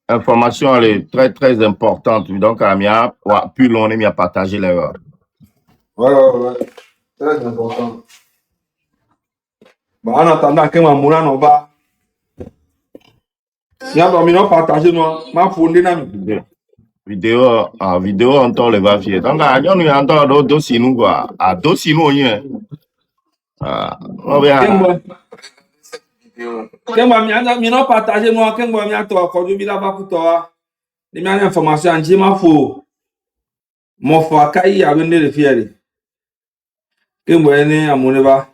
Information, elle est très, très importante. Donc, Amia, plus l'on est, à partager l'erreur. Ouais. Très important. Bon, en attendant que ma moula n'en va. Si on va partager, ma fondée n'a mis. Vidéo, on t'en le va fier. Donc, on y entend d'autres dossiers, nous, quoi. À dossiers, nous, on va. Quand on partager, nous, quand on va toi, quand on va pour toi, les mêmes informations, en ma faux. Mon frère, quand il y a venu le fier. Quand on va à mon va.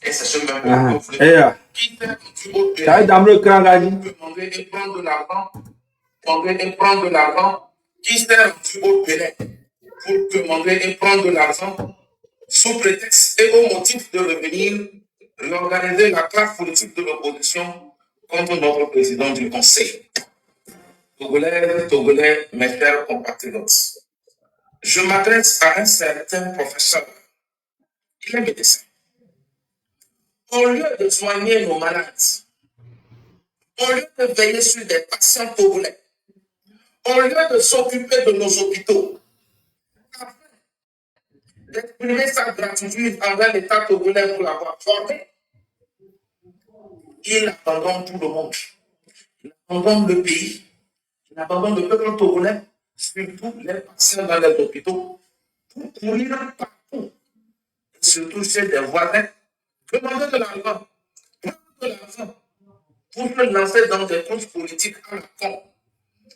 Et c'est ce même qui fait tu as d'abord le cran gagné. Et prendre de l'argent, qui sert du haut Bénin pour demander et prendre de l'argent sous prétexte et au motif de revenir organiser la classe politique de l'opposition contre notre président du Conseil. Togolais, mes chers compatriotes, je m'adresse à un certain professeur. Il est médecin. Au lieu de soigner nos malades, au lieu de veiller sur des patients togolais, au lieu de s'occuper de nos hôpitaux, afin d'exprimer sa gratitude envers l'État togolais pour l'avoir formé, il abandonne tout le monde. Il abandonne le pays, il abandonne le peuple togolais, surtout les patients dans les hôpitaux, pour courir partout, surtout chez des voisins, demander de l'argent, prendre de l'argent, pour se lancer dans des courses politiques à la con,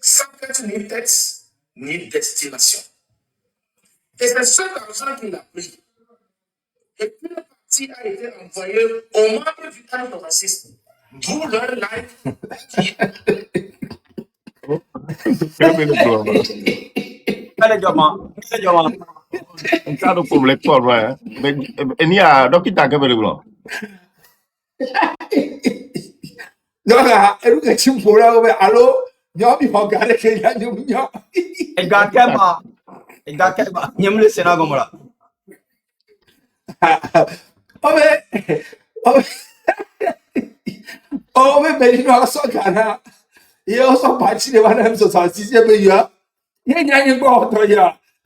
sans tête ni tête, ni destination. Et c'est cet argent qu'il a pris. Et puis le parti a été envoyé aux membres du M66, d'où leur live qui Comme l'école, ouais. Mais il y a donc il t'a qu'à le blanc. Donc, elle tu me là, allô, non, il faut regarder qu'il y a du mignon. Et gars, il me le Sénat comme là. Mais il doit s'en Ghana. Il est aussi parti de Madame 66e meilleur. Il y a une bonne autre.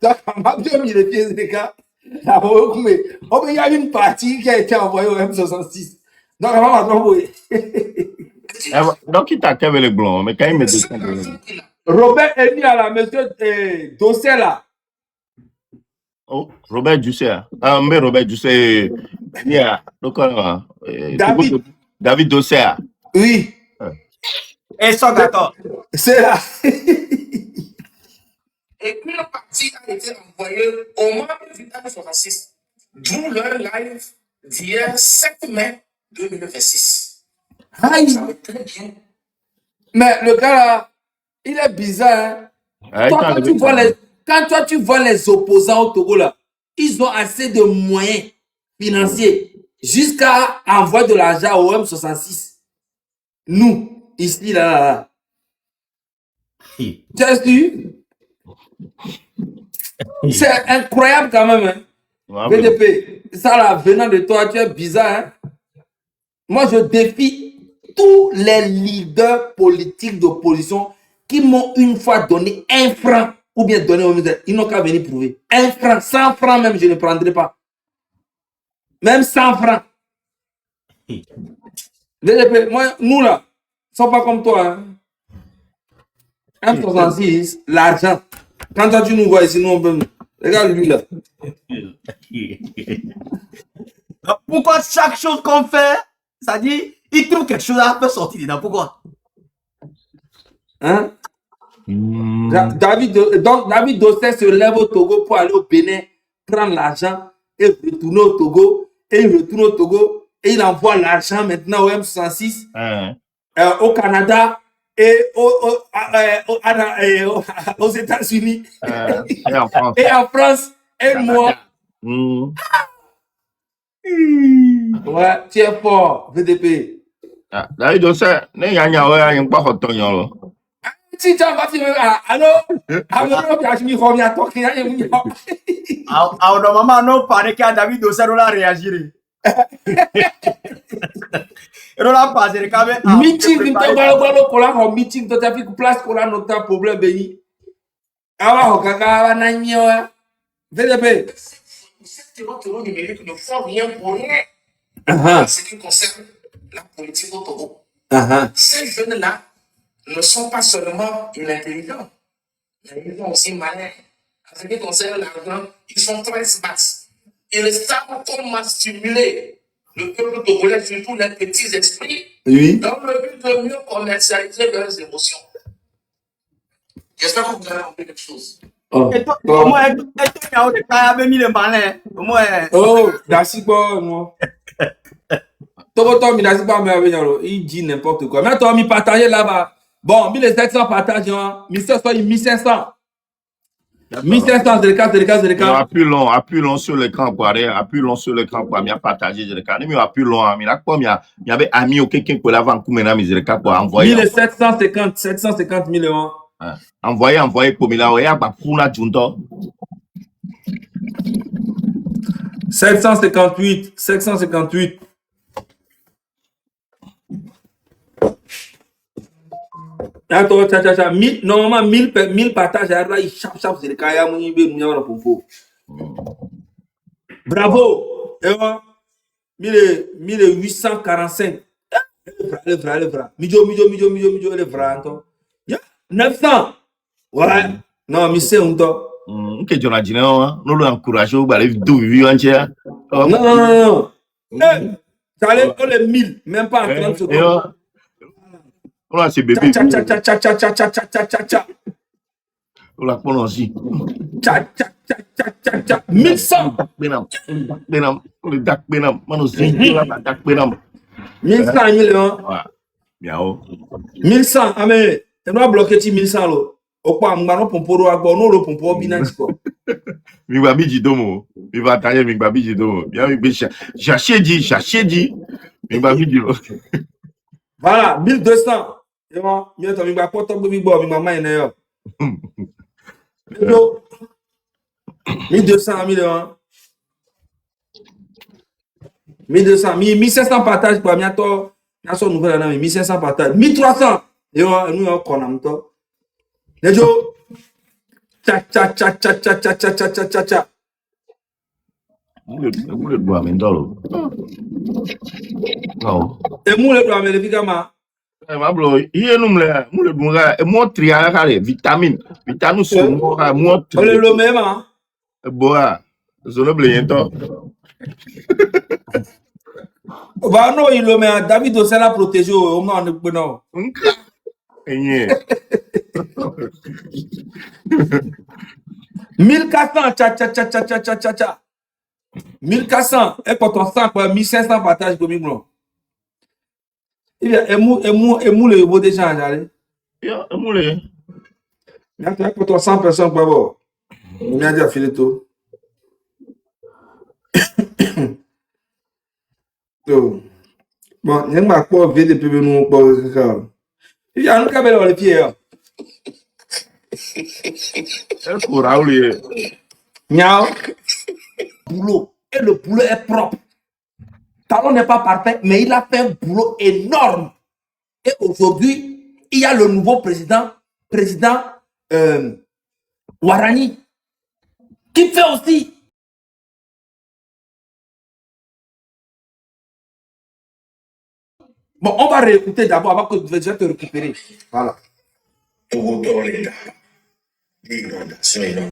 Donc, on m'a bien mis les pieds des gars. Mais il y a une partie qui a été envoyée au M66. Donc, on va trouver. Donc, il t'a qu'à le blanc, mais quand il me dit Robert est mis à la monsieur Dossé là. Oh, Robert Dussé. Mais Robert Dussé. Yeah. Donc, David Dossé. Oui. Et son gâteau. C'est là. Et puis le parti a été envoyé aux membres du M66, d'où leur live d'hier 7 mai 2026. Aïe. Ça va très bien. Mais le gars là, il est bizarre. Hein? Quand toi, tu vois les opposants au Togo là, ils ont assez de moyens financiers jusqu'à envoyer de l'argent au M66. Nous, ici, là. C'est incroyable quand même. Hein? VDP, ça là, venant de toi, tu es bizarre. Hein? Moi, je défie tous les leaders politiques d'opposition qui m'ont une fois donné 1 franc ou bien donné au ministère. Ils n'ont qu'à venir prouver. 1 franc, 100 francs même, je ne prendrai pas. Même 100 francs. VDP, moi, nous là, ne sommes pas comme toi. Hein? M66, l'argent. Quand toi, tu nous vois ici, nous on peut. Regarde lui là. Pourquoi chaque chose qu'on fait, ça dit, il trouve quelque chose à faire sortir dedans. Pourquoi? Hein? David Dossé se lève au Togo pour aller au Bénin, prendre l'argent et retourner au Togo. Et il retourne au Togo et il envoie l'argent maintenant au M66, au Canada et aux États-Unis et en France. Et moi. Ouais, tu es fort, VDP. David Dossé, il y a un pas de si tu vas filmer, allô? Alors, maman, non, paraît qu'à David Dossé, on a réagi. Et on a passé le câble. Meeting, il te meeting, tu as fait place qu'on a notre problème, béni. Ah, ouais, kaka, na nyoa. VDP. Cette terreau numérique ne font rien pour rien. En ce qui concerne la politique au Togo. Ces jeunes-là ne sont pas seulement inintelligents, mais ils sont aussi malins. En ce qui concerne l'argent, ils sont très smart. Ils savent comment stimuler le peuple togolais, surtout les petits esprits, dans le but de mieux commercialiser leurs émotions. J'espère que vous avez compris quelque chose. Oh, merci beaucoup. Il dit n'importe quoi. Mais toi, il partage là-bas. Bon, 1700 partages, 1700, 1500. 1500, Il appuie long sur l'écran, quoi. Appuie long sur l'écran, quoi. Il a partagé, il a appuie long. Il y avait ami ou quelqu'un qui l'a vendu, mais il a envoyé. 750 millions. Envoyé pour Mila, il y a pas pour la junta. 758. Attends, normalement, 1000 partages, il chap, c'est le cas, bravo! 1845. Le vrai. Mijo, le vrai, 900. Ouais. Non, mais c'est un temps. Ok, tu as dit non, nous l'encourageons, bah, les deux vivants entiers. Non. Ça allait pour les 1000, même pas en 30 secondes. Voilà, c'est bébé. Cha. On la prononce. Cha. 1100. Benam. 1100 millions. Bien. 1100. Ah, mais, tu dois bloquer 1100 là. Au quoi, on pompo agbo, non le pompo binanti quoi. Mi va biji domo. Mi va tailler mi va biji domo. Bien mi be chercher dit. Mi va biji. Voilà, 1200. Et moi, mi to mi va poto mi bo mi mama ene yo. 1200 millions. 1200, 1500 partages quoi, mi ato, na so nouvelle na 1500 partages. 1300. Et moi, nous on connaît to. Nejo, cha. Mule boa mendolo. Non. Et mule doit me lever kama. Ma bro, iye numle, mule bunga, e mo tria kare vitamine so mo ka mo tri. Ole lo même. Boa. Zone bleyento. Bah non, il le met David Ossé la protéger au moins non. Enye. 1400, cha. 1400, et quand on sent quoi, 1500 partages comme nous. Il y a émou le beau déjà, allez. Yo, moule. Maintenant, quand on 100 personnes, quoi, bon. On a déjà filé tout. Bon, il y a ma quoi, VDP, nous, bon, il y a un cabelle dans les pieds. C'est pour Raoul. Niao. Boulot. Et le boulot est propre. Talon n'est pas parfait, mais il a fait un boulot énorme. Et aujourd'hui, il y a le nouveau président Warani, qui fait aussi. Bon, on va réécouter d'abord avant que je vais te récupérer. Voilà. Togo dans l'État. L'inondation est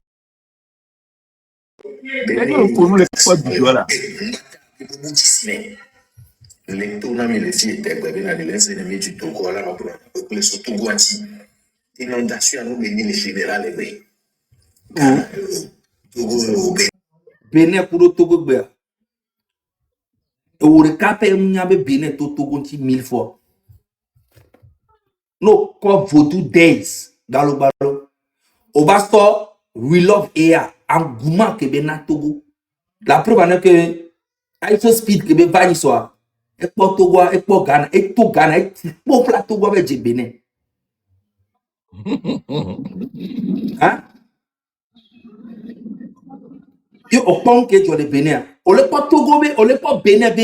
les tournamis les filles étaient les ennemis du Togo là le Togo anti inondation nous béni les général les Togo Bénin pour le Togo béa. Au recapé m'yabe Bénin to Togo anti 1000 fois. No quoi Vodou days galo balo. Au basto we love air engouement que Bénin Togo. La preuve est que ISO speed que ben va soir. Et pour Togo, et pour Ghana, et pour Ghana, et pour la Togo avec le Bénin. Hein? Et au point que tu as le Bénin. On le pas Togo, mais on le pas Bénin,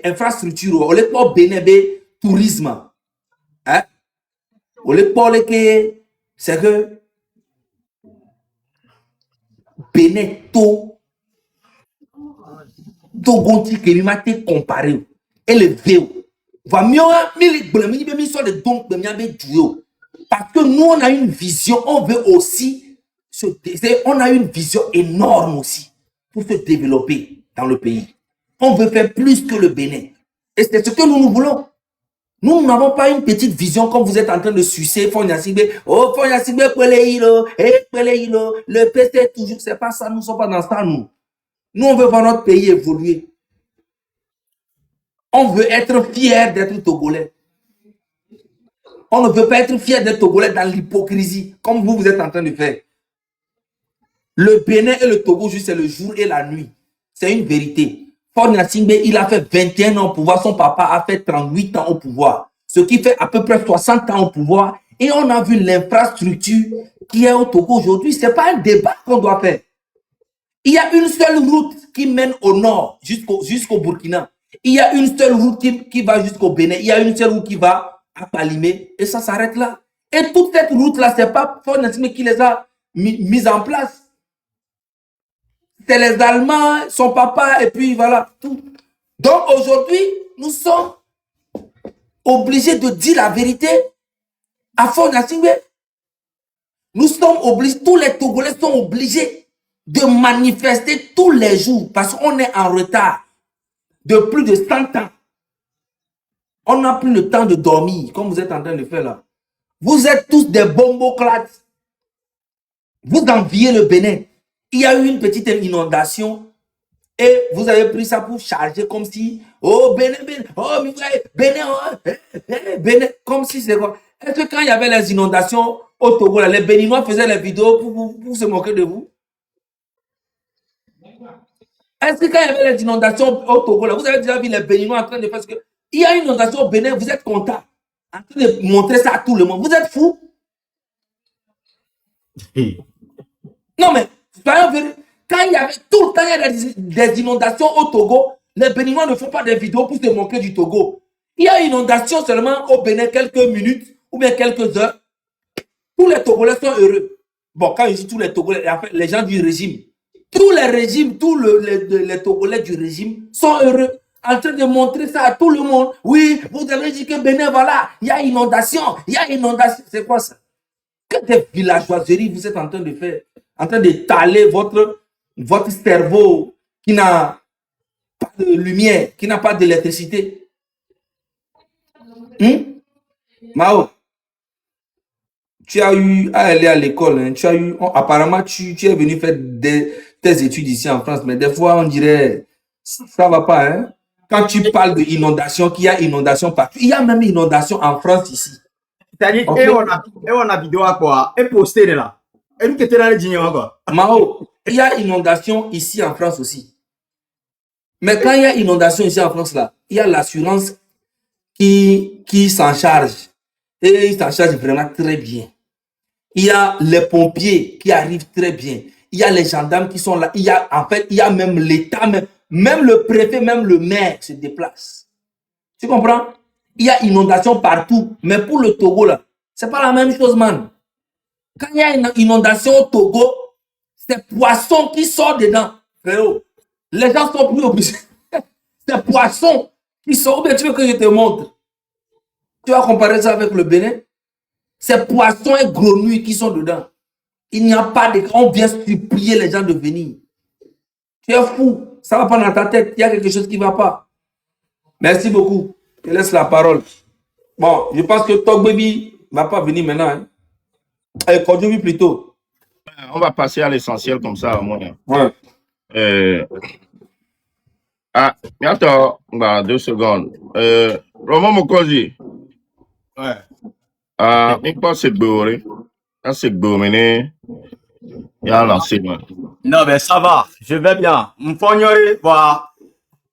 infrastructure, on les pas bénébe tourisme. Hein? On les pas c'est que Bénin gonti que m'a été comparé élevé. Va mieux sur les dons de parce que nous on a une vision, on veut aussi on a une vision énorme aussi pour se développer dans le pays. On veut faire plus que le Bénin. Et c'est ce que nous voulons. Nous n'avons pas une petite vision comme vous êtes en train de sucer Fonya Sigbe. Oh, Fonya Sigbe, le PC toujours. C'est pas ça, nous ne sommes pas dans ça, nous. Nous, on veut voir notre pays évoluer. On veut être fiers d'être Togolais. On ne veut pas être fiers d'être Togolais dans l'hypocrisie, comme vous êtes en train de faire. Le Bénin et le Togo, juste c'est le jour et la nuit. C'est une vérité. Fonya Sigbe, il a fait 21 ans au pouvoir. Son papa a fait 38 ans au pouvoir. Ce qui fait à peu près 60 ans au pouvoir. Et on a vu l'infrastructure qui est au Togo aujourd'hui. Ce n'est pas un débat qu'on doit faire. Il y a une seule route qui mène au nord, jusqu'au Burkina. Il y a une seule route qui va jusqu'au Bénin. Il y a une seule route qui va à Palimé. Et ça s'arrête là. Et toute cette route-là, ce n'est pas Fonya Sigbe qui les a mises en place. C'est les Allemands, son papa, et puis voilà, tout. Donc aujourd'hui, nous sommes obligés de dire la vérité à Fonya Sigbe. Nous sommes obligés, tous les Togolais sont obligés de manifester tous les jours parce qu'on est en retard de plus de 100 ans. On n'a plus le temps de dormir, comme vous êtes en train de faire là. Vous êtes tous des bomboclates. Vous enviez le Bénin. Il y a eu une petite inondation et vous avez pris ça pour charger comme si, oh Bénin, oh Bénin, oh, Bénin, comme si c'est quoi. Est-ce que quand il y avait les inondations au Togo, les Béninois faisaient les vidéos pour se moquer de vous? Est-ce que quand il y avait les inondations au Togo, vous avez déjà vu les Béninois en train de faire ce que... Il y a une inondation au Bénin, vous êtes content en train de montrer ça à tout le monde. Vous êtes fous? Non mais, quand il y avait tout le temps il y a des inondations au Togo, les Béninois ne font pas des vidéos pour se moquer du Togo. Il y a une inondation seulement au Bénin quelques minutes ou bien quelques heures. Tous les Togolais sont heureux. Bon, quand je dis tous les Togolais, en fait, les gens du régime, tous les régimes, tous les Togolais du régime sont heureux en train de montrer ça à tout le monde. Oui, vous avez dit que Bénin, voilà, il y a inondation, il y a inondation. C'est quoi ça? Que des villageoiseries vous êtes en train de faire? En train de taler votre cerveau qui n'a pas de lumière, qui n'a pas d'électricité. Mao, tu as eu à aller à l'école, hein, tu as eu, apparemment tu es venu faire tes études ici en France, mais des fois on dirait ça va pas. Hein? Quand tu parles d'inondation, qu'il y a inondation partout, il y a même inondation en France ici. C'est-à-dire, okay. Et on a vidéo à quoi? Et posté là. Et nous qui étions dans les dîners quoi. Mao, il y a inondation ici en France aussi. Mais quand il y a inondation ici en France là, il y a l'assurance qui s'en charge. Et il s'en charge vraiment très bien. Il y a les pompiers qui arrivent très bien. Il y a les gendarmes qui sont là. Il y a, en fait, il y a même l'État, même le préfet, même le maire se déplace. Tu comprends? Il y a inondation partout. Mais pour le Togo, là, c'est pas la même chose, man. Quand il y a une inondation au Togo, c'est poisson qui sort dedans. Frérot, les gens sont plus obligés. C'est poisson qui sort. Ou bien tu veux que je te montre? Tu vas comparer ça avec le Bénin? C'est poissons et grenouilles qui sont dedans. Il n'y a pas de... On vient supplier les gens de venir. Tu es fou. Ça ne va pas dans ta tête. Il y a quelque chose qui ne va pas. Merci beaucoup. Je laisse la parole. Bon, je pense que Talk Baby ne va pas venir maintenant. Hein. Allez, conduis plutôt. On va passer à l'essentiel comme ça, au moins. Ouais. Attends, 2 secondes. Roman Mokosi. Ouais. Je pense que c'est beurré. C'est beurré. Il y a lancé. Non, mais ça va. Je vais bien. Voilà.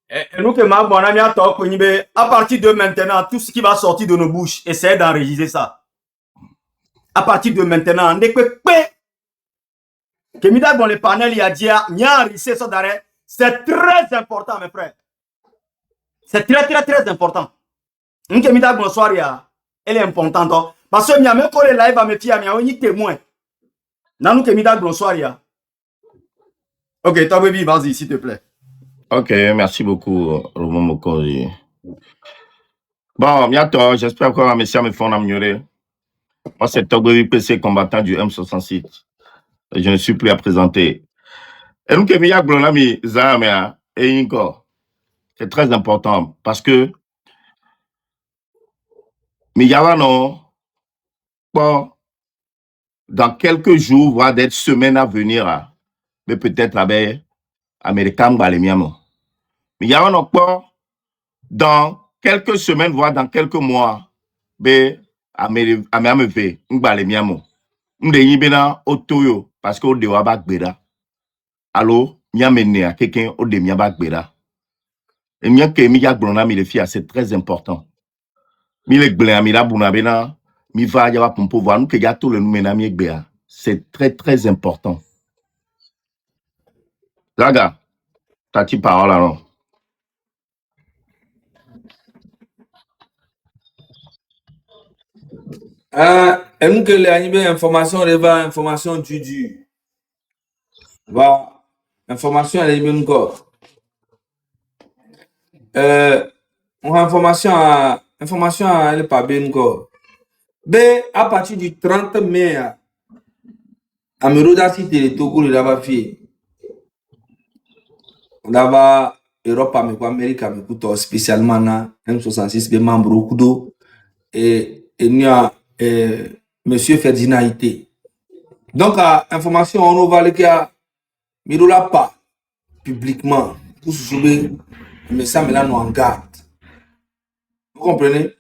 Et nous, à partir de maintenant, tout ce qui va sortir de nos bouches, essayez d'enregistrer ça. À partir de maintenant, que dans les panels, il y a dit, c'est très important, mes frères. C'est très, très, très important. Une mida bonsoir, elle est importante. Parce que Miami, quand elle live, me fie, Miami, témoin. Nanou Kemida bonsoir, Ok, toi, baby, vas-y, s'il te plaît. Ok, merci beaucoup, Roman Mokonzi. Bon, bientôt, j'espère que mes messieurs me font améliorer. Moi, c'est Togbovi PC, combattant du M66. Je ne suis plus à présenter. Et nous, c'est très important parce que bon, dans quelques jours, voire des semaines à venir, mais peut-être avec Américain, mais dans quelques semaines, voire dans quelques mois, mais parce que de wabak beda. Allo, miamene quelqu'un au de miabak beda. Et mien que mi yak blona mi le fia, c'est très important. Mi le gblé mi la bunabena, mi va yawa pour pouvoir nous que ya tout le numena mi ekbea. C'est très très important. Zaga, t'as-tu parole alors? Et nous que les informations, information du. Va, information, elle est bien encore. Information, elle est pas bien encore. Mais à partir du 30 mai, à Meroda Cité, le Togo, le Lava Fille, Lava Europe, Amérique, spécialement, M66, des membres, Kudo, et il y a Monsieur Ferdinand Ité. Donc, information, on va aller à Mirola pas publiquement pour se sauver, mais ça, là, nous en garde. Vous comprenez?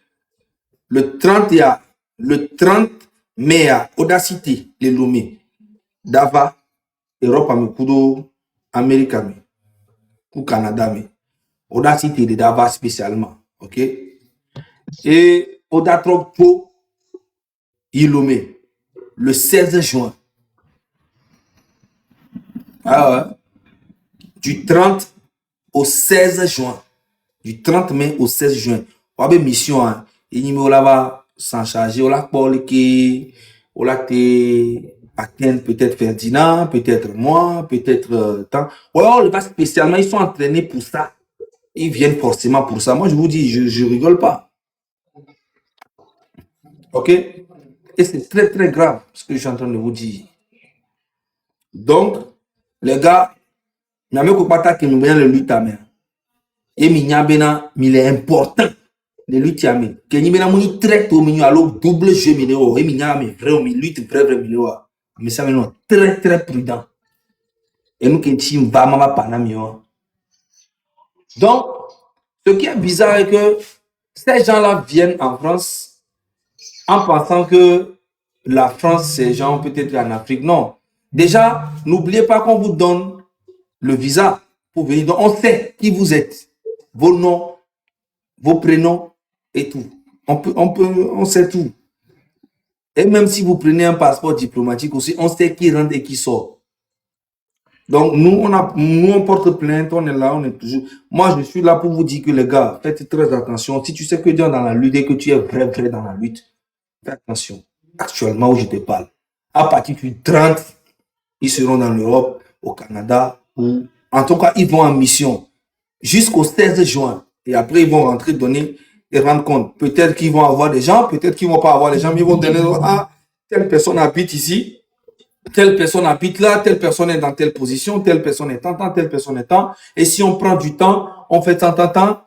Le 30 mai à Audacité, les Lomé, Dava, Europe, Amekudo, Amérique, ou Canada, mais Audacité de Dava spécialement. OK? Et Audatropo, Ilomé, le 16 juin. Ah ouais. Du 30 au 16 juin. Du 30 mai au 16 juin. On a une mission. Il y a sans charger. On a peut-être Ferdinand, peut-être moi, peut-être tant. Ouais, spécialement, ils sont entraînés pour ça. Ils viennent forcément pour ça. Moi, je vous dis, je rigole pas. OK? Et c'est très, très grave ce que je suis en train de vous dire. Donc, les gars, il y a même pas qui nous vient le lutte à main. Et il est important. Le lutte à main. Que nous avons une traite au milieu, alors double jeu mineur. Et nous avons vrai au milieu, lutte vrai mineur. Mais ça, nous très, très prudent. Et nous, qui sommes vraiment pas panamio. Donc, ce qui est bizarre est que ces gens-là viennent en France en pensant que la France, ces gens peut-être en Afrique. Non. Déjà, n'oubliez pas qu'on vous donne le visa pour venir. Donc, on sait qui vous êtes, vos noms, vos prénoms et tout. On sait tout. Et même si vous prenez un passeport diplomatique aussi, on sait qui rentre et qui sort. Donc, nous, on porte plainte, on est là, on est toujours. Moi, je suis là pour vous dire que les gars, faites très attention. Si tu sais que tu es dans la lutte et que tu es vrai dans la lutte, fais attention. Actuellement, où je te parle, à partir du 30, ils seront dans l'Europe, au Canada, ou en tout cas, ils vont en mission jusqu'au 16 juin. Et après, ils vont rentrer, donner et rendre compte. Peut-être qu'ils vont avoir des gens, peut-être qu'ils ne vont pas avoir des gens, mais ils vont donner, ah, telle personne habite ici, telle personne habite là, telle personne est dans telle position, telle personne est tant, telle personne est tant. Et si on prend du temps, on fait tant,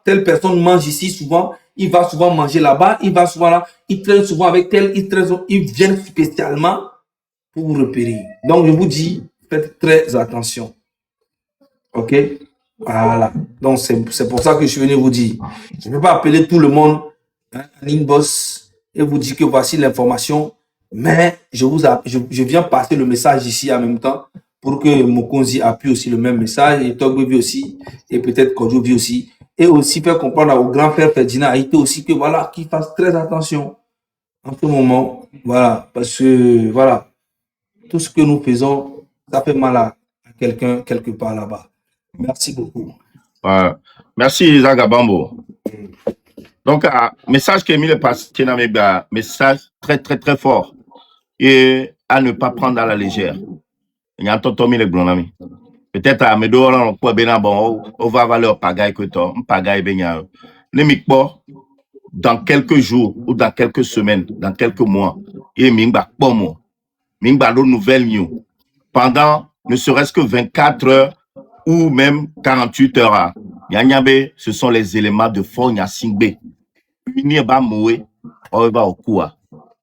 telle personne mange ici souvent, il va souvent manger là-bas, il va souvent là, il traîne souvent avec tel, ils viennent spécialement pour vous repérer. Donc, je vous dis, faites très attention. OK? Voilà. Donc, c'est pour ça que je suis venu vous dire. Je ne peux pas appeler tout le monde en inbox et vous dire que voici l'information, mais je viens passer le message ici en même temps pour que Mokonzi appuie aussi le même message et Togbevi aussi et peut-être Kodjovi aussi et aussi faire comprendre au grand frère Ferdinand Haïté aussi que voilà, qu'il fasse très attention en ce moment. Voilà, parce que voilà, tout ce que nous faisons, ça fait mal à quelqu'un quelque part là-bas. Merci beaucoup. Merci, Zaga Bambo. Donc, message qui est mis le passé, message très, très, très fort. Et à ne pas prendre à la légère. Il y a un tonton mis le blonami. Peut-être à me donner un peu de bon, on va avoir le pagaille que toi, un pagaille bien. Dans quelques jours ou dans quelques semaines, dans quelques mois, et mingba pomo, mingba de nouvelles news. Pendant ne serait-ce que 24 heures ou même 48 heures. Yanyabe, ce sont les éléments de Fonya Singbe.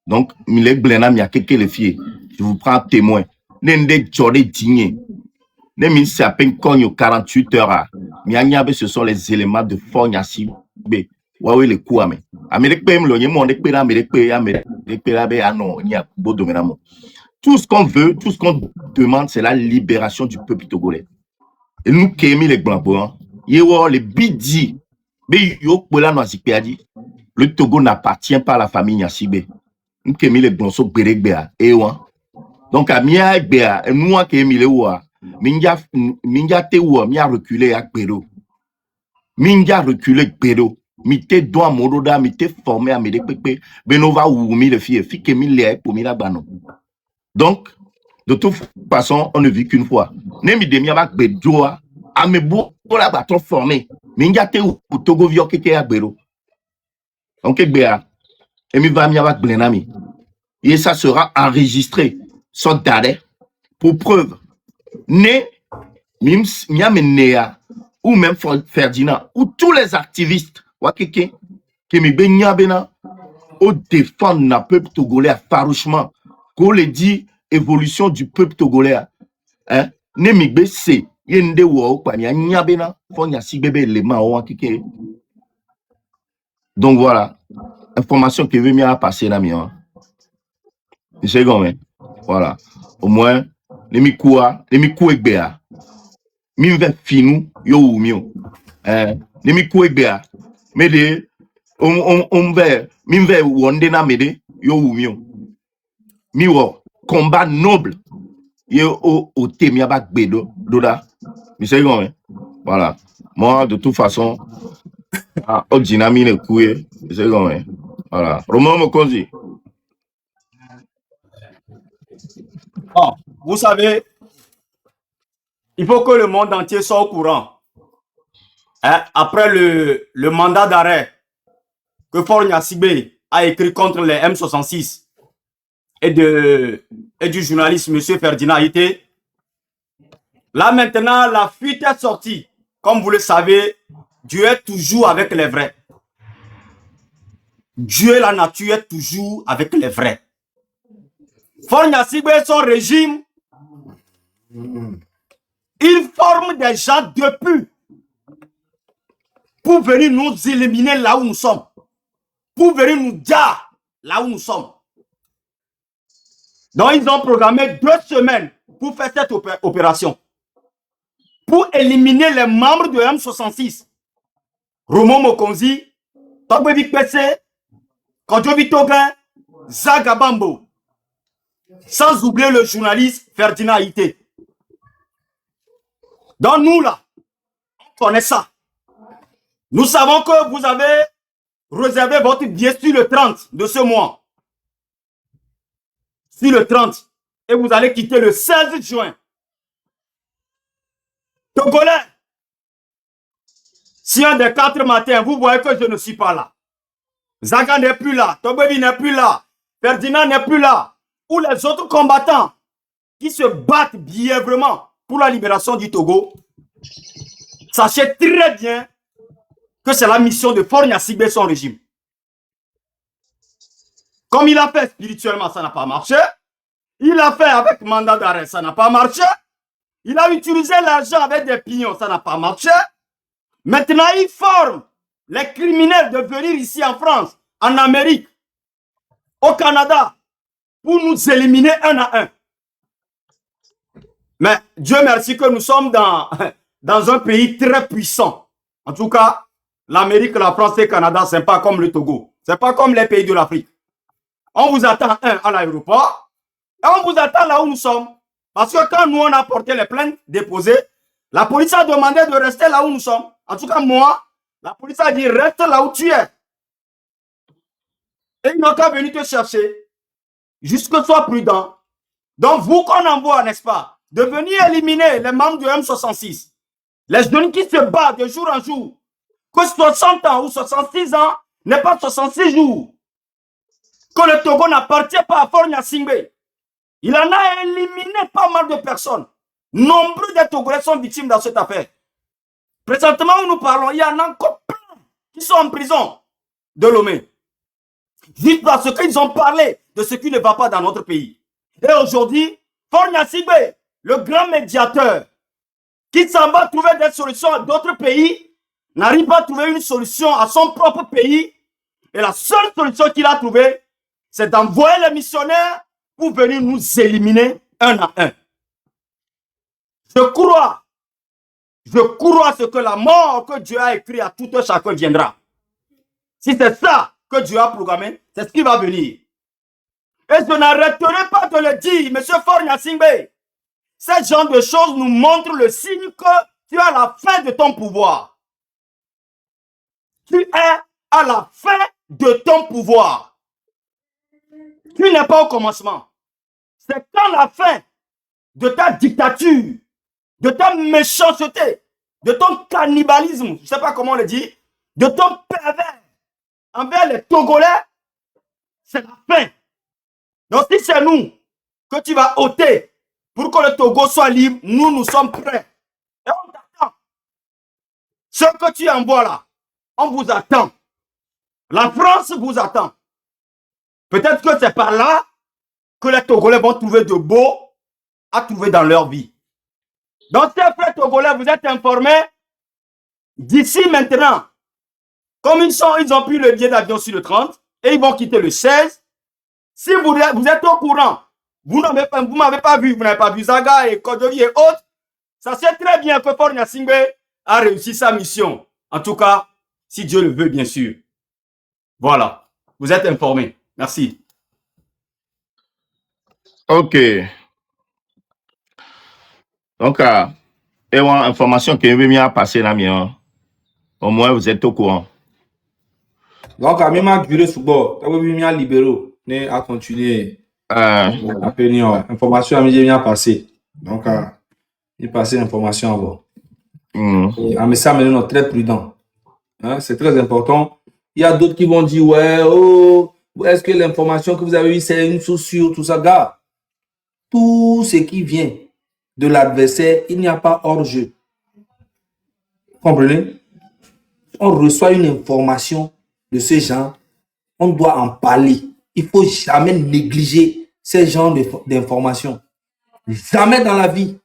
Donc, Milek Blena, il y a quelques les filles. Je vous prends témoin. Nende Jore Digné. Même si à peine 48 heures. Yanyabe, ce sont les éléments de Fonya Singbe. Ouais, les coups, mais. Tout ce qu'on veut, tout ce qu'on demande, c'est la libération du peuple togolais. Et nous, Kémi les Blancs, les bidi, le Togo n'appartient pas à la famille Nyassibé. Nous, Kémi les Blancs, sont Bérégbéa, donc, à Mia Béa, et nous, Kémi les Oua, Minja te Oua, Mia reculé à Béro. Minja reculé Béro. Mité doit moroda, mité formé à Médé Pépé, Benova ou mi le fille, fi Kémi les pour Mila Bano. Donc, de toute façon, on ne vit qu'une fois. Nemi demi avec Bédoa, Amebo, pour la bâton formé. Mingate ou Togo vio keke à Béro. Donc, Béa, et mi va mi avec Blenami. Et ça sera enregistré, sans d'arrêt, pour preuve. Né, Miamenea, ou même Ferdinand, ou tous les activistes, Wakeke, qui mi bena, au défendre le peuple togolais farouchement, qu'on le dit, évolution du peuple togolais, hein, Nemigbe c'est, yende wo, kwa nyabena, fonya si bébé les mains, Wakeke. Donc voilà, information que veut m'y passer là, mieux. C'est comme, voilà. Au moins, les mikoua ekbea, minve finou, yo ou mio. Les mikoua ekbea, mais de, minve wondena mede, yo ou mio. Miwo, combat noble, yo o temiabak bedo, doda. Mais c'est comme, voilà. Moi, de toute façon, au dynamine le couille, c'est comme, voilà. Romain Mokonzi. Bon, vous savez, il faut que le monde entier soit au courant. Hein, après le mandat d'arrêt que Faure Gnassingbé a écrit contre les M66 et du journaliste M. Ferdinand Aïté, là maintenant, la fuite est sortie. Comme vous le savez, Dieu est toujours avec les vrais. Dieu, la nature, est toujours avec les vrais. Faure Gnassingbé et son régime, ils forment des gens depuis pour venir nous éliminer là où nous sommes, pour venir nous dire là où nous sommes. Donc, ils ont programmé 2 semaines pour faire cette opération, pour éliminer les membres de M66. Romo Mokonzi, Togbebi Pese, Kodjobi Togin, Zagabambo, sans oublier le journaliste Ferdinand Aïté. Donc nous là, on connaît ça. Nous savons que vous avez réservé votre billet sur le 30 de ce mois. Sur le 30. Et vous allez quitter le 16 juin. Togolais, si un des 4 matins, vous voyez que je ne suis pas là. Zaga n'est plus là. Togbebi n'est plus là. Ferdinand n'est plus là. Ou les autres combattants qui se battent bièvrement pour la libération du Togo, sachez très bien que c'est la mission de Faure Gnassingbé son régime. Comme il a fait spirituellement, ça n'a pas marché. Il a fait avec mandat d'arrêt, ça n'a pas marché. Il a utilisé l'argent avec des pignons, ça n'a pas marché. Maintenant, il forme les criminels de venir ici en France, en Amérique, au Canada, pour nous éliminer un à un. Mais Dieu merci que nous sommes dans un pays très puissant. En tout cas, l'Amérique, la France et le Canada, ce n'est pas comme le Togo. Ce n'est pas comme les pays de l'Afrique. On vous attend à l'aéroport et on vous attend là où nous sommes. Parce que quand nous, on a porté les plaintes déposées, la police a demandé de rester là où nous sommes. En tout cas, moi, la police a dit reste là où tu es. Et ils n'ont qu'à venir te chercher. Juste que sois prudent. Donc, vous qu'on envoie, n'est-ce pas, de venir éliminer les membres du M66, les jeunes qui se battent de jour en jour, que 60 ans ou 66 ans n'est pas 66 jours, que le Togo n'appartient pas à Faure Gnassingbé. Il en a éliminé pas mal de personnes. Nombreux des Togolais sont victimes dans cette affaire. Présentement où nous parlons, il y en a encore plein qui sont en prison de Lomé. Juste parce qu'ils ont parlé de ce qui ne va pas dans notre pays. Et aujourd'hui, Faure Gnassingbé, le grand médiateur, qui s'en va trouver des solutions à d'autres pays, n'arrive pas à trouver une solution à son propre pays. Et la seule solution qu'il a trouvée, c'est d'envoyer les missionnaires pour venir nous éliminer un à un. Je crois ce que la mort que Dieu a écrit à tout un chacun viendra. Si c'est ça que Dieu a programmé, c'est ce qui va venir. Et je n'arrêterai pas de le dire, M. Faure Gnassingbé. Ce genre de choses nous montrent le signe que tu es à la fin de ton pouvoir. Tu es à la fin de ton pouvoir. Tu n'es pas au commencement. C'est quand la fin de ta dictature, de ta méchanceté, de ton cannibalisme, je ne sais pas comment on le dit, de ton pervers envers les Togolais, c'est la fin. Donc si c'est nous que tu vas ôter pour que le Togo soit libre, nous sommes prêts. Et on t'attend. Ce que tu envoies là, on vous attend. La France vous attend. Peut-être que c'est par là que les Togolais vont trouver de beau à trouver dans leur vie. Donc, ces frères Togolais, vous êtes informés d'ici maintenant. Comme ils ont pris le billet d'avion sur le 30 et ils vont quitter le 16. Si vous êtes au courant, vous m'avez pas vu, vous n'avez pas vu Zaga et Kodjovi et autres, ça c'est très bien que Faure Gnassingbé a réussi sa mission. En tout cas, si Dieu le veut, bien sûr. Voilà. Vous êtes informés. Merci. Ok. Donc, et une information que je viens passer là, au moins vous êtes au courant. Donc, à même duré sous bord, tu as libéré, à continuer. Information à bien passer. Donc, il passer l'information avant. Mais ça, maintenant, très prudent. Hein, c'est très important. Il y a d'autres qui vont dire, ouais, oh, est-ce que l'information que vous avez eue, c'est une source sûre, tout ça, gars. Tout ce qui vient de l'adversaire, il n'y a pas hors-jeu. Comprenez? On reçoit une information de ce genre, on doit en parler. Il ne faut jamais négliger ce genre d'informations. Jamais dans la vie.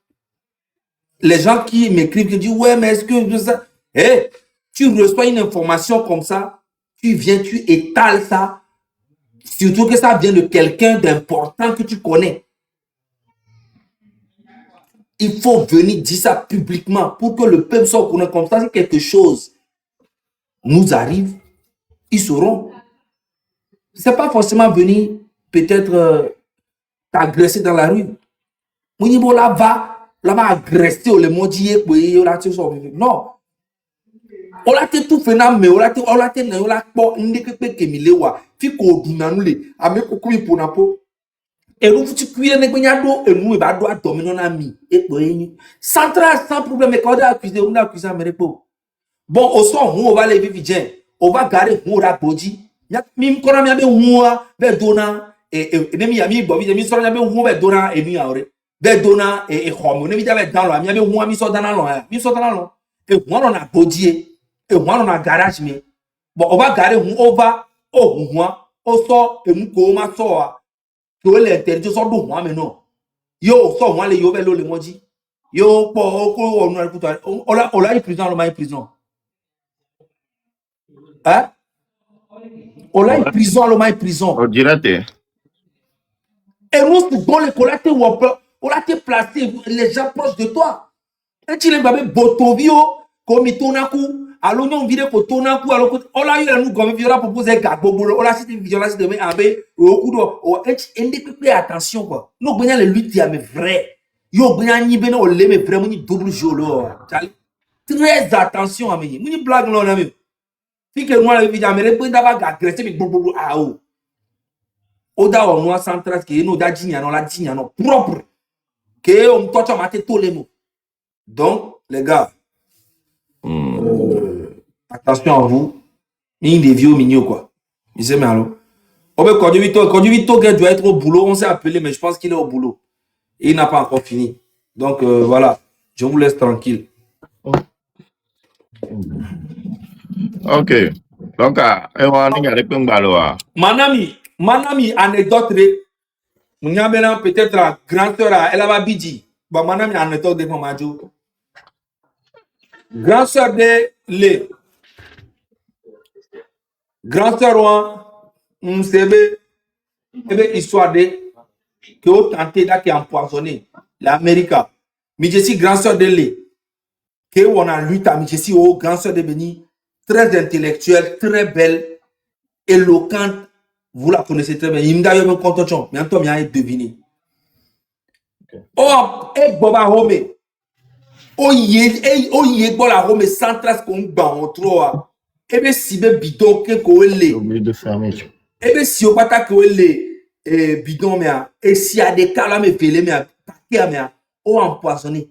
Les gens qui m'écrivent, qui disent, ouais, mais est-ce que ça... Hey, tu reçois une information comme ça, tu viens, tu étales ça, surtout que ça vient de quelqu'un d'important que tu connais. Il faut venir dire ça publiquement pour que le peuple soit au courant. Comme ça, si quelque chose nous arrive, ils sauront. C'est pas forcément venir peut-être t'agresser dans la rue. On va agresser le monde. Non. On a tout fait, mais on a pas et nous tu cuire ne gagner do et nous va doit dominer na mi et sans problème quand on a accusé Amérepo. Bon au son on va lever vivien on va garer on ra bodi mi ko na mi be huwa be dona et ne mi ami bo mi so na be huwa be dona e mi aure be dona e homo ne mi ja be dan lo mi be huwa mi so dan lo e huwa na bodi e huwa na garage mi bon on va garer on va o huwa o so e mu ko ma so a to le interdit so do huwa me no yo so huwa le yo be lo le moji yo po ko onu ari kuto ola prison lo mai prison hein ola prison lo mai prison on dirait et nous bon le colate ou ola te placer les gens proches de toi et tu les babé botovio comme tonaku alo non vide ko tonaku alo ola yo nous comme viola proposer gagbobo ola si violence de abe okudo o ende attention quoi nous gagner les luttes mais vrai yo gagner ni bena o le mais vraiment ni double jolo très attention à me ni blague non na me si que moi la vie Amérepo d'aba agresser mais bobo ah oh Oda on noa central qui nous da digna non la digna non propre. Que on touche maté tous les mots. Donc les gars, attention à vous. Ni des vieux mignons quoi. Il sait mais alors. Oh ben quand du Vito doit être au boulot, on s'est appelé mais je pense qu'il est au boulot. Et il n'a pas encore fini. Donc voilà, je vous laisse tranquille. Ok. Donc, Manami, anecdote, peut-être la grande sœur, elle va bidi. Bon, manami, anecdote de Mamadou. Grande sœur de Lé. Grande sœur, on sait, histoire de que au tenté d'être empoisonné l'Amérique. Mais je suis grande sœur de Lé. Que on a lutté, mais je suis au grande sœur de Béni. Très intellectuelle, très belle, éloquente. Vous la connaissez très bien. Il me dit, mais en tout cas, il a deviné. Oh, et Boba Home. Oh, y Boba Home, sans trace qu'on ban, trop. Et bien, si le bidon, qu'on l'est. Et bien, si on pas qu'on l'est, bidon, mais, et s'il y a des cas là, mais, mais, oh, empoisonné.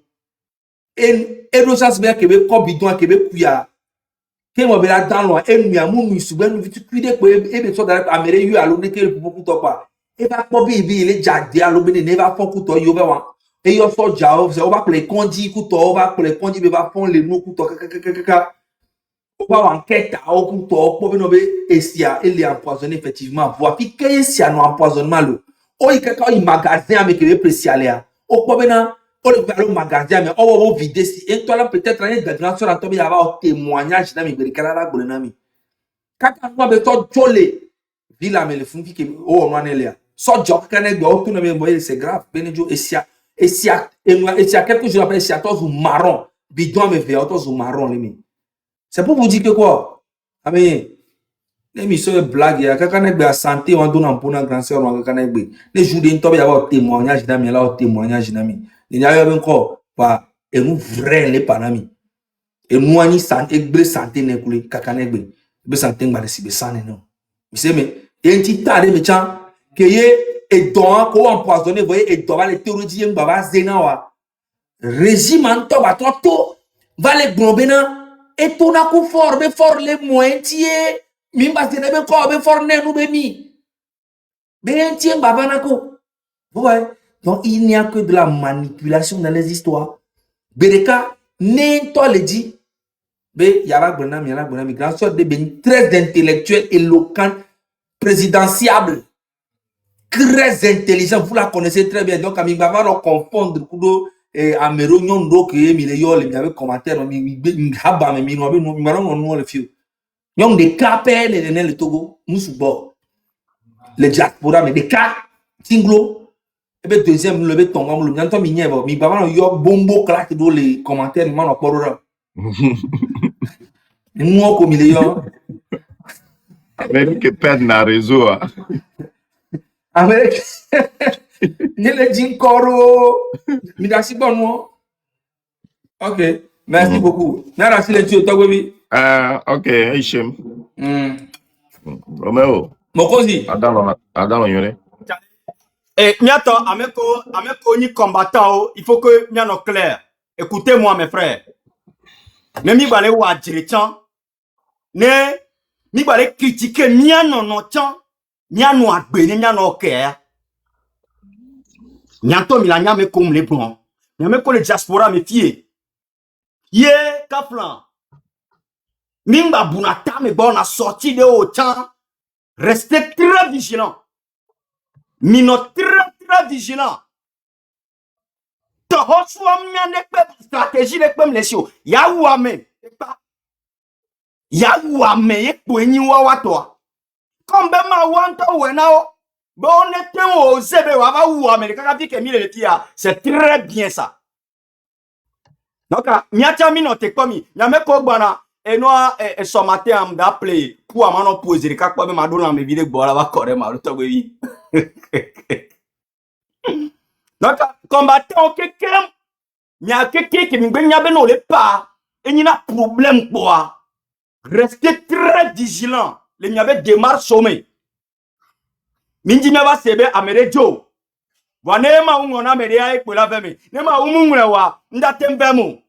Et nous, ça se met que le bidon, que le couillard. Que moi bela dans loin et nous amou nous subir nous vite cuider ko e be so da amere yu alo ne ke pour ku to pa e ba po bi ile jade alo be ne va fon ku to yo be wa e yo so ja o se o ba ple konji ku to o ba ple konji be ba fon le no ku to ka o ba wa enquête o ku to po be no be esia il est empoisonné effectivement voir fi que sia no empoisonnement lo o i ka i magasin avec le précial o po be na on le parle au magasin, mais on va vider si. Et toi là, peut-être, il y a des gens qui ont un témoignage dans les Canada. Quand on va faire Jolé, Villa, mais le fond qui est au moins là. Soit Jock, c'est grave. Benedjo, et s'il y a quelque chose appelle Siatos ou marron, bidon, mais Véotos ou marron, les. C'est pour vous dire que quoi? Ah, mais, les missions blagues, il y a quelqu'un qui a santé, on donne un peu de grand sœur, on a quelqu'un qui les jours d'un temps, il y a un témoignage dans mes là, un témoignage dans mes. Il y a encore pas et nous vrai les panami et nous ani santé ble santé ne kule kakane be santé ngba si be sané non mais et ti tade me chan que ye et don ko empoisonné voyez et don va les théologiens ngba va zena wa régime en to ba to va les globena et tout na ku fort les moitié mi ba zena be ko be fort ne nous be mi be ti ngba va na ko vous voyez. Donc, il n'y a que de la manipulation dans les histoires. Bereka, n'importe le dit. Il y a une grande sorte de très intellectuel, éloquent, présidentiable, très intelligent. Vous la connaissez très bien. Donc, il va falloir confondre Kudo et Amero Nyondo qui est millionnaire. Il y avait commentaire. Il haba mais le fiu. Nyong des cas le Togo, Moussoubo, le diaspora, mais des cas singlo. Et bien, deuxième, le béton, le béton, mi baba yo bombo claque dans les commentaires, il m'a pas moi comme il est yo. Amérique perd na réseau. Amérique. Ne le dis encore. Mi dasi bon moi. Ok, merci beaucoup. Merci les tuyaux, toi oui. Ok, Hichem. Romeo. Mokosi. Adamo yore. Et Miato, ameko ni combattant, il faut que Miano clair. Écoutez-moi, mes frères. Ne mi balé wa dirigeant. Ne mi balé critiquer Miano no chan. Miano agbene Miano kea. Mianto milanya me comme les bons. Me ko le diaspora me fie. Ye Kaplan. Mimba bunata me bon a sorti de au chan. Restez très vigilants. Mino très vigilant. Stratégie de pem lesio. Ya ouame. Ya ouame ye kwenyi wa toi. Comme ben ma wanta wenao. Bon était au zebe wa va ouame le kaka ke mi le tia. C'est très bien ça. Donc miacha mino te komi. Nyame ko bana et noa et so matin am d'appeler pour amano poser ka kwa be ma dona me vide gbola va kore ma to gwi. Donc, combattant quelqu'un, il y a quelqu'un qui ne veut pas, et il y a un problème quoi. Restez très vigilant. Il y avait des marches sommet. Minji me va sebe amere jo. Wanema ungona meria e pola veme. Nema umungwe wa ndatemvemo.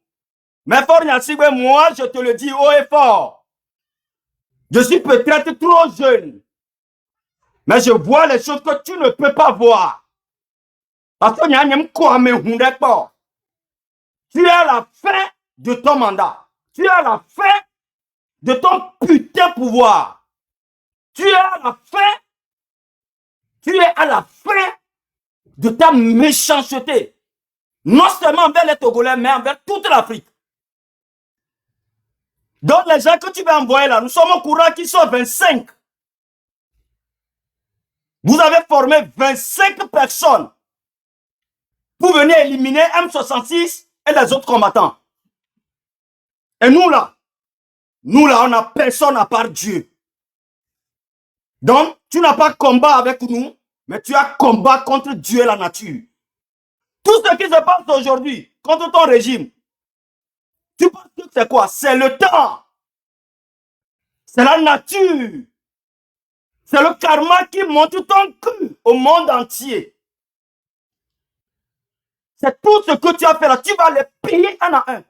Mais fort Nyasigwe, moi je te le dis haut et fort. Je suis peut-être trop jeune. Mais je vois les choses que tu ne peux pas voir. Parce que tu es à la fin de ton mandat. Tu es à la fin de ton putain pouvoir. Tu es à la fin. Tu es à la fin de ta méchanceté. Non seulement envers les Togolais, mais envers toute l'Afrique. Donc les gens que tu vas envoyer là, nous sommes au courant qu'ils sont 25. Vous avez formé 25 personnes pour venir éliminer M66 et les autres combattants. Et nous là, on n'a personne à part Dieu. Donc, tu n'as pas combat avec nous, mais tu as combat contre Dieu et la nature. Tout ce qui se passe aujourd'hui contre ton régime, tu penses que c'est quoi? C'est le temps. C'est la nature. C'est le karma qui monte ton cul au monde entier. C'est tout ce que tu as fait là. Tu vas les payer un à un.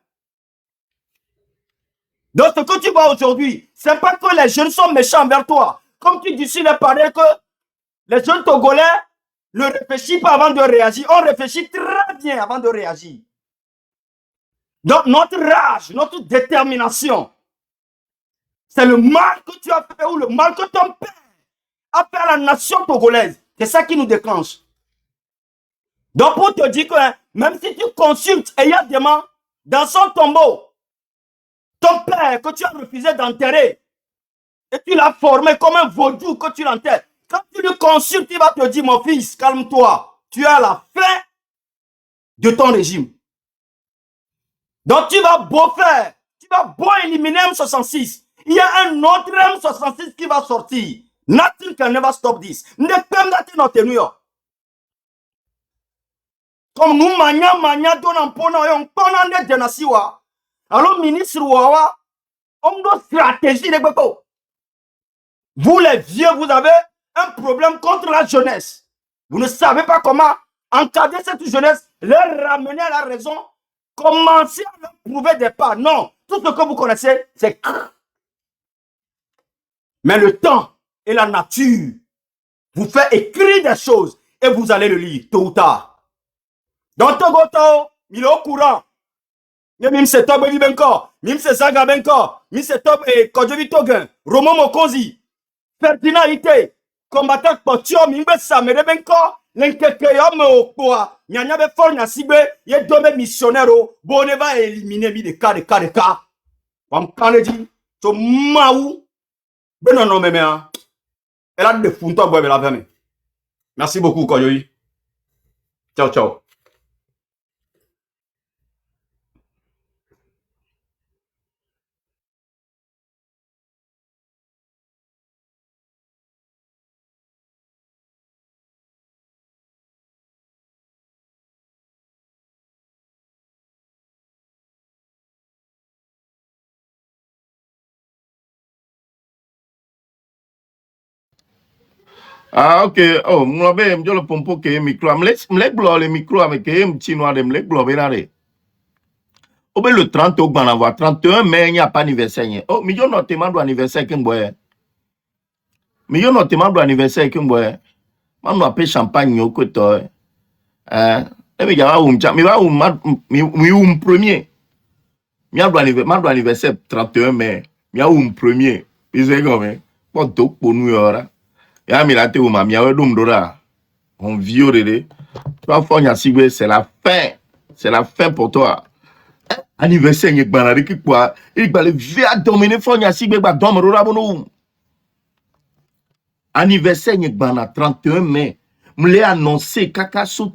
Donc, ce que tu vois aujourd'hui, c'est pas que les jeunes sont méchants envers toi. Comme tu dis sur les paroles que les jeunes Togolais ne réfléchissent pas avant de réagir. On réfléchit très bien avant de réagir. Donc, notre rage, notre détermination, c'est le mal que tu as fait ou le mal que ton père a fait à la nation togolaise. C'est ça qui nous déclenche. Donc, pour te dire que même si tu consultes Eyadema dans son tombeau, ton père que tu as refusé d'enterrer, et tu l'as formé comme un vaudou que tu l'enterres, quand tu le consultes, il va te dire, mon fils, calme-toi. Tu es à la fin de ton régime. Donc, tu vas beau faire, tu vas beau éliminer M66. Il y a un autre M66 qui va sortir. Nothing can never stop this. Comme nous mania donnons pour nous, on connaît des nations. Alors, ministre Ouawa, on doit stratégie de beaucoup. Vous les vieux, vous avez un problème contre la jeunesse. Vous ne savez pas comment encadrer cette jeunesse, leur ramener à la raison, commencer à leur prouver des pas. Non, tout ce que vous connaissez, c'est... Mais le temps et la nature vous fait écrire des choses et vous allez le lire tôt ou tard. Dans Togoto, il est au courant. Mim se top et benko, mim se zaga benko, mim se top et Kodjovi Togen, Romo Mokonzi, Ferdinand Ite, combattant Potio, mimbe Samere benko, l'enquête au poids, Nyanya be for Nasibe, ye dobe missionnaire, bonne va éliminer mi de cas. Wam Kanedi, to Maou, ben non, mais elle a des fonds à boire la veine. Merci beaucoup, Kodjovi. Ciao, ciao. Ah, ok. Oh, moi, je le pompe que micro. M'lek blo le micro avec un petit noir de m'lek blo benare. Oh, ben le 30 au ban avoir 31 mais il n'y a pas anniversaire. Oh, mais yo notement do anniversaire qu'un boy. Mais yo notement do anniversaire qu'un boy. Man no apé champagne au côté. Hein? Et mais ya mi va mi premier. Mi a do anniversaire 31 mai. Mi a premier. Puis c'est comme pas donc pour nous ora. Ya mi la te ou ma mi a dum dora. On violé. Toi Fonya Sigwe, c'est la fin. C'est la fin pour toi. Anniversaire yek banari ki quoi? Il va le via dominer Fonya Sigwe ba dom dora bono. Anniversaire yek bana 31 mai. M'l'ai annoncé kaka sous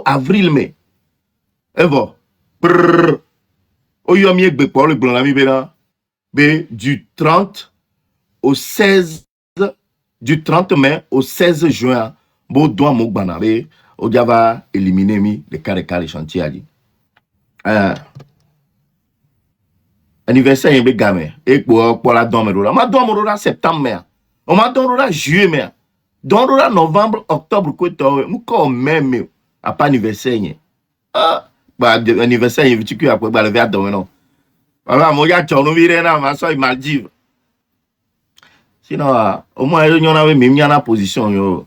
avril mai. Et bon. Oyo mi yek be pour le blanc mi bena. B du 30 au 16 du 30 mai au 16 juin, bo doit mo banabe, o va éliminer mi le carré chantier ali. Anniversaire yembe game, et pour la domero. Ma domero septembre mai. On m'a donné juillet mai. Donc, là, novembre, octobre, quoi, encore même, à pas anniversaire, ah, bah, anniversaire, il veut que après, bah, le verre de non. Voilà, moi, y'a tu nous viré, là, ma soeur, Maldives. Sinon, au moins, il y en avait même, il y en a position, yo.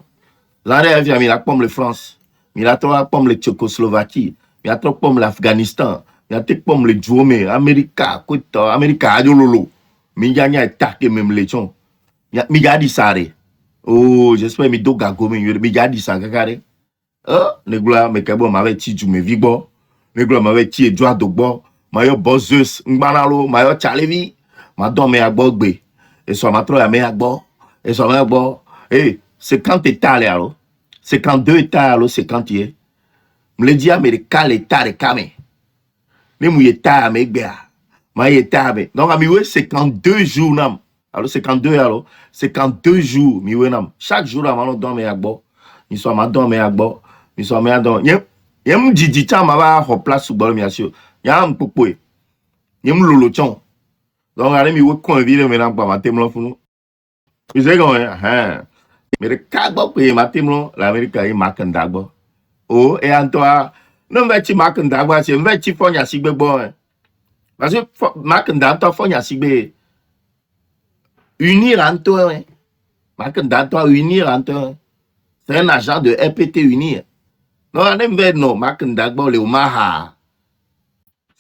Là, il y a mis la pomme de France, il y a trois pommes de Tchécoslovaquie, il y a trois pommes de l'Afghanistan, il y a trois pommes de Djomé, Amérique, Amérique, Adjololo. Mais il y a attaqué même les gens. Il y a dit ça, oh, j'espère que je vais dire ça. Les gars, mais bon, m'avait dit, tu me vis bon. Les gars, m'avait dit, Edouard Dogbo, Mayo Bozzeus, Mbanalo, Mayo Chalevi, ma donne à Bogbe. Et soit ma troie à Meagbo, et soit Meagbo. Eh, c'est quand tu es allé, alors. C'est quand 2 états, alors, c'est quand tu es. Me dit, mais les cas, l'état de Kame. Les mouillés, mais bien. Mais donc, c'est quand 2 jours, non. Alors, c'est quand 2, alors. C'est quand 2 jours, chaque jour, on dorme à Agbo. Ils sont à dorme à Agbo. Ils sont à dorme. Il y a un dit, tiens, ma va en place sous bol, bien sûr. Il y a un popo. Il y a un lolo chon. Donc, allez, mi wou kon vire maintenant pour ma temlo funu. Vous savez comment, hein? Mais le cagbo, pour ma temlo, l'Amérique, il m'a d'agbo. Oh, et en toi, non, mais tu m'as d'agbo, c'est un vrai type, il si bon. Parce que, ma toi, il y a si unir en toi, hein. Ma toi, unir en toi. C'est un agent de RPT unir. Non, non, ma d'agbo, le maha.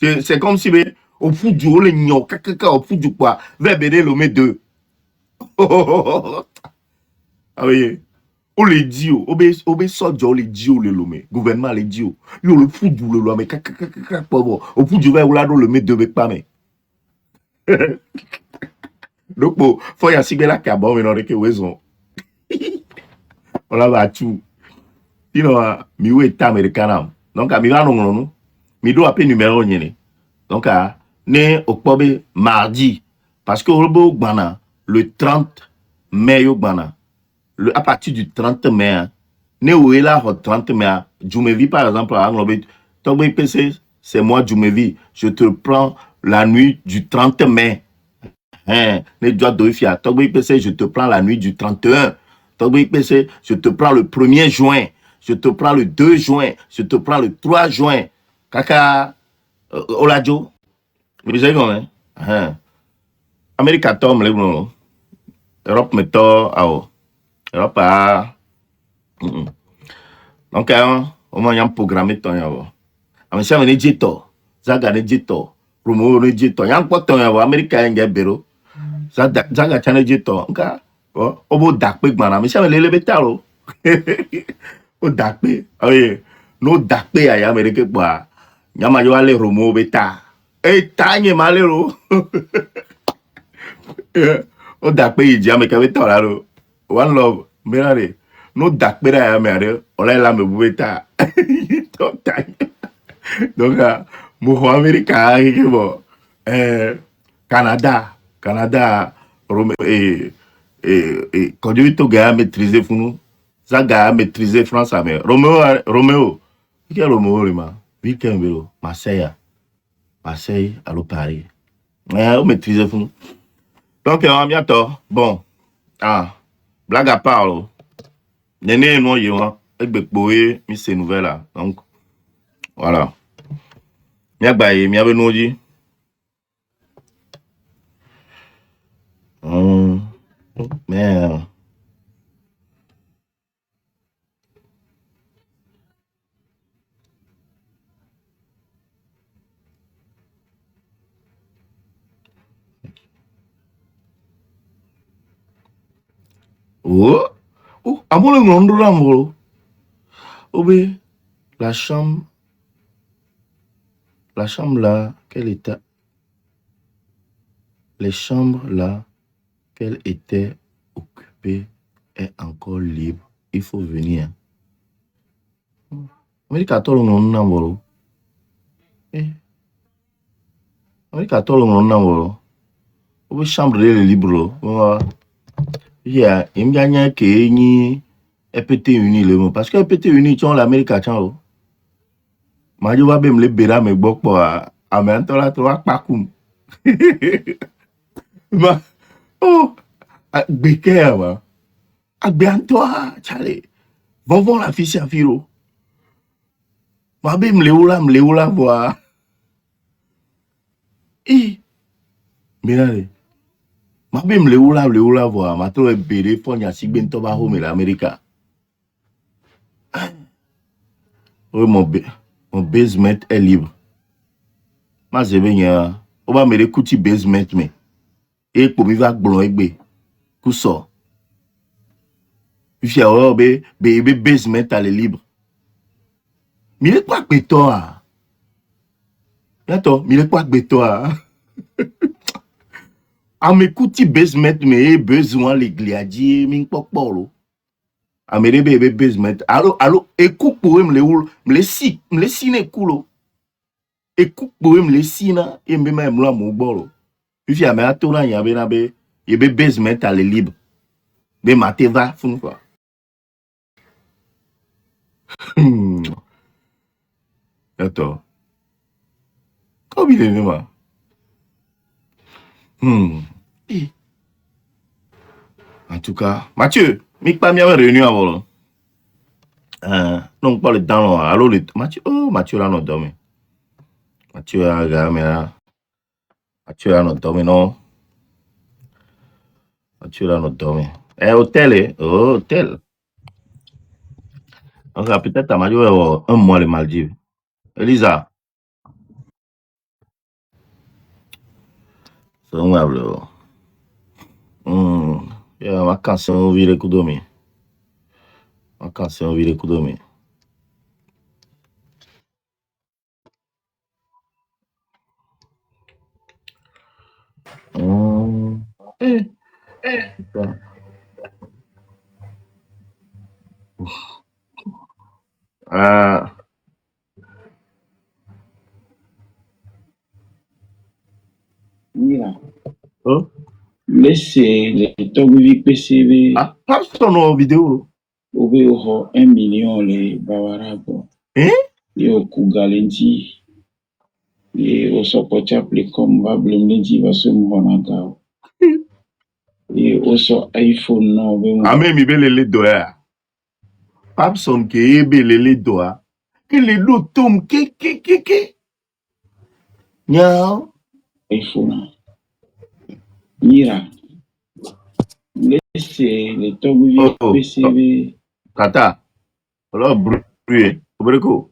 C'est comme si, au bout du haut, les gnos, caca, au bout du quoi, vers bédé le met 2. Ah oui, on les dit, on sort les dit, le lomé, gouvernement les dit, yo le fou du le lomé, caca, pauvre, au bout du verre, on le met 2 avec pas, mais. Donc, bon, faut y a si bien la cabane, mais non, que raison. On la va tout. Sinon, mi ou est américain. Donc, mi va non, mi doit appeler numéro nyene. Donc, né octobre, mardi, parce que le 30 mai, à partir du 30 mai, né où est là, le 30 mai, Djoumevi, par exemple, à Anglobe, c'est moi, Djoumevi, je te prends la nuit du 30 mai. Hein, je te prends la nuit du 31. Je te prends le 1er juin. Je te prends le 2 juin. Je te prends le 3 juin. Kaka, Olajo. Vous savez comment, hein? Amérique à Tom, les blancs. Europe, mettons, Europe a. Donc, au moins, il y a un programme. Mais si on est dit, Zaga est dit, Romo est dit, il y a un peu de Américain qui est bureau. Zaga est dit, au bout d'accueil, mais si on est les bétalo. Au d'accueil, oui, nous d'accueil à Amérique, quoi. Il y a un aller Romo bêta. Et tagne malero. Au d'accueil, il dit, mais qu'avec toi là, one love, mais nous d'accueil à Amérique, on est là, mais vous bêta. Donc, mon américain, bon, Canada, quand tu as maîtrisé nous, ça a maîtrisé France, mais Roméo, qui est Roméo, Marseille, à Paris. On maîtrise nous. Donc, on a bientôt, bon, blague à part, Néné, non, il y a mais c'est nouvelle là, donc, voilà. Mais à mon nom, la chambre là, quel état? Les chambres là, qu'elle était occupée, est encore libre. Il faut venir. Amérique tolo non nambolo. Amérique tolo non nambolo. Obi chambre de libre. Il me gagne que ni EPT uni le mot parce que EPT uni tu l'Amérique tchao. Majo va bem le bera me bok po a mento la to akpakum. Ma oh, gbeke wa. Agbeantoa, chale. Vont la fille à firo. Mabe mleola voa. Mirale. Mabe mleola voa. Mato e bere fonya sigben toba home l'Amérique. Oui, mon basement est libre. Ma zebe on va me l'écouter basement mais. Et pour vivre avec blon egbe. Kuso. Puis be basement à libre. Mire quoi que toi? Yato, mire quoi que toi? A m'écouter basement mais besoin les gliadi min pokpolo. A me be basement. Allo écoute pour me si ne kulo. Écoute pour me si na et me même là mon bolo. Puis a me atona yabe na be basement à libre. Be mate va fun quoi. Attends. Comment il est là? En tout cas, Mathieu, mais pas bien réunion avant. Non, pas le temps. Allô, Mathieu, Mathieu là, non, dormi. Mathieu là, Mathieu là, non, dormi, non. Mathieu là, non, dormi. Hôtel, hôtel. On va peut-être à Mathieu un mois les Maldives. Elisa. C'est un meuble. Vacances, on vit les coups dormi. Vacances, on vit les coups dormi. Laissez les toguvi PCV. Pas sur nos vidéos. Ouvre 1 million les Bawarago. Et au Kugalenti. Et au Sokotia Plecom va blender va se mourir. Et au so iPhone non. Même il veut les doigts. Papson qui est les doigts. Que les dos tombent. Nya. iPhone. Mira. Laissez les toguvi PCV. Kata. Alors, bruit. Obreko.